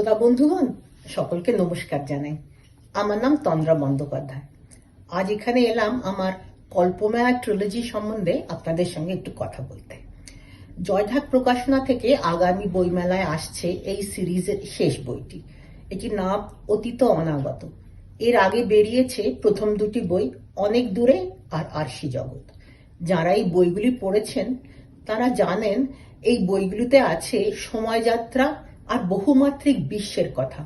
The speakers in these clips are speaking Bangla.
শ্রোতা বন্ধুগণ, সকলকে নমস্কার জানাই। আমার নাম তন্দ্রা বন্দ্যোপাধ্যায়। আজ এখানে এলাম আমার কল্পমায়া ট্রিলজি সম্বন্ধে আপনাদের সঙ্গে একটু কথা বলতে। জয়ঢাক প্রকাশনা থেকে আগামী বইমেলায় আসছে এই সিরিজের শেষ বইটি। এটির নাম অতীত অনাগত। এর আগে বেরিয়েছে প্রথম দুটি বই, অনেক দূরে আর আরশি জগৎ। যারা এই বইগুলি পড়েছেন তারা জানেন এই বইগুলিতে আছে সময়যাত্রা আর বহুমাত্রিক বিশ্বের কথা,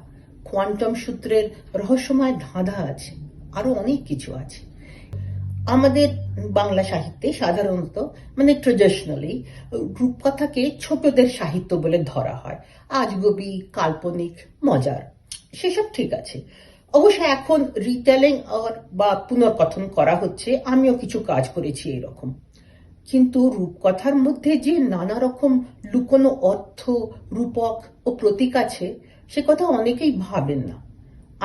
কোয়ান্টাম সূত্রের রহস্যময় ধাঁধা আছে, আরো অনেক কিছু আছে। আমাদের বাংলা সাহিত্যে সাধারণত ট্রেডিশনালি রূপকথাকে ছোটদের সাহিত্য বলে ধরা হয়, আজগুবি, কাল্পনিক, মজার, সেসব ঠিক আছে। অবশ্য এখন রিটেলিং বা পুনর্কথন করা হচ্ছে, আমিও কিছু কাজ করেছি এরকম। কিন্তু রূপকথার মধ্যে যে নানা রকম লুকোনো অর্থ, রূপক ও প্রতীক আছে, সে কথা অনেকেই ভাবেন না।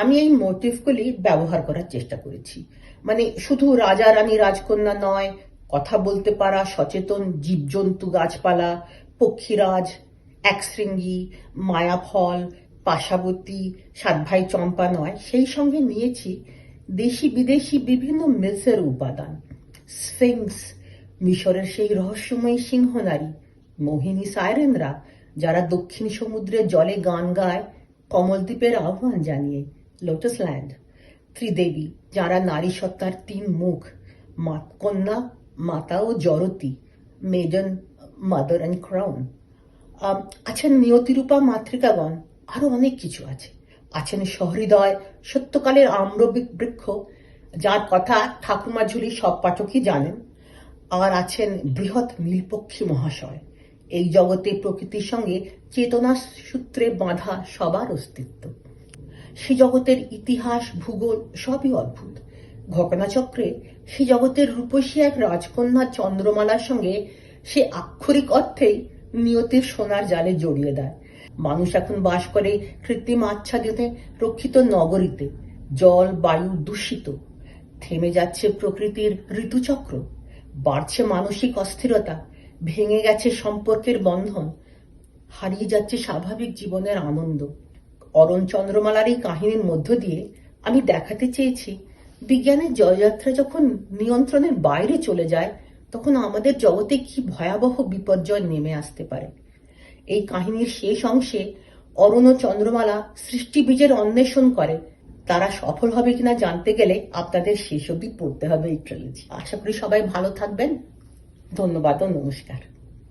আমি এই মোটিভগুলি ব্যবহার করার চেষ্টা করেছি। শুধু রাজা রানী রাজকন্যা নয়, কথা বলতে পারা সচেতন জীবজন্তু, গাছপালা, পক্ষীরাজ, একশৃঙ্গি, মায়াফল, পাশাবতী, সাতভাই চম্পা নয়, সেই সঙ্গে নিয়েছি দেশি বিদেশি বিভিন্ন মিথসের উপাদান। স্ফিংস, মিশরের সেই রহস্যময়ী সিংহনারী, মোহিনী সাইরেনরা যারা দক্ষিণ সমুদ্রের জলে গান গায় কমলদ্বীপের আহ্বান জানিয়ে, লোটাস ল্যান্ড, ত্রিদেবী যারা নারী সত্তার তিন মুখ, কন্যা, মাতা ও জরতি, মেডন, মাদার অ্যান্ড ক্রাউন। আছেন নিয়তিরূপা মাতৃকাগণ, আরো অনেক কিছু আছে। আছেন সহৃদয় সত্যকালের আম্র বৃক্ষ, যার কথা ঠাকুমা ঝুলি সব পাঠকই জানেন। আর আছেন বৃহৎ নীলপক্ষী মহাশয়, এই জগতে প্রকৃতির সঙ্গে চেতনা সূত্রে বাঁধা সবার অস্তিত্ব। সে জগতের ইতিহাস, ভূগোল সবই অদ্ভুত। ঘটনাচক্রে সে জগতের রূপসী এক রাজকন্যা চন্দ্রমালার সঙ্গে সে আক্ষরিক অর্থেই নিয়তির সোনার জালে জড়িয়ে দেয়। মানুষ এখন বাস করে কৃত্রিম আচ্ছাদিতে রক্ষিত নগরীতে, জল বায়ু দূষিত। থেমে যাচ্ছে প্রকৃতির ঋতুচক্র, বাড়ছে মানসিক অস্থিরতা, ভেঙে গেছে সম্পর্কের বন্ধন, হারিয়ে যাচ্ছে স্বাভাবিক জীবনের আনন্দ। অরুণ চন্দ্রমালার এই কাহিনীর মধ্য দিয়ে আমি দেখাতে চেয়েছি, বিজ্ঞানের জয়যাত্রা যখন নিয়ন্ত্রণের বাইরে চলে যায়, তখন আমাদের জগতে কি ভয়াবহ বিপর্যয় নেমে আসতে পারে। এই কাহিনীর শেষ অংশে অরুণ ও চন্দ্রমালা সৃষ্টি বীজের অন্বেষণ করে। তারা সফল হবে কিনা জানতে গেলে আপনাদের শেষ অবধি পড়তে হবে এই ট্রিলজি। আশা করি সবাই ভালো থাকবেন। ধন্যবাদ ও নমস্কার।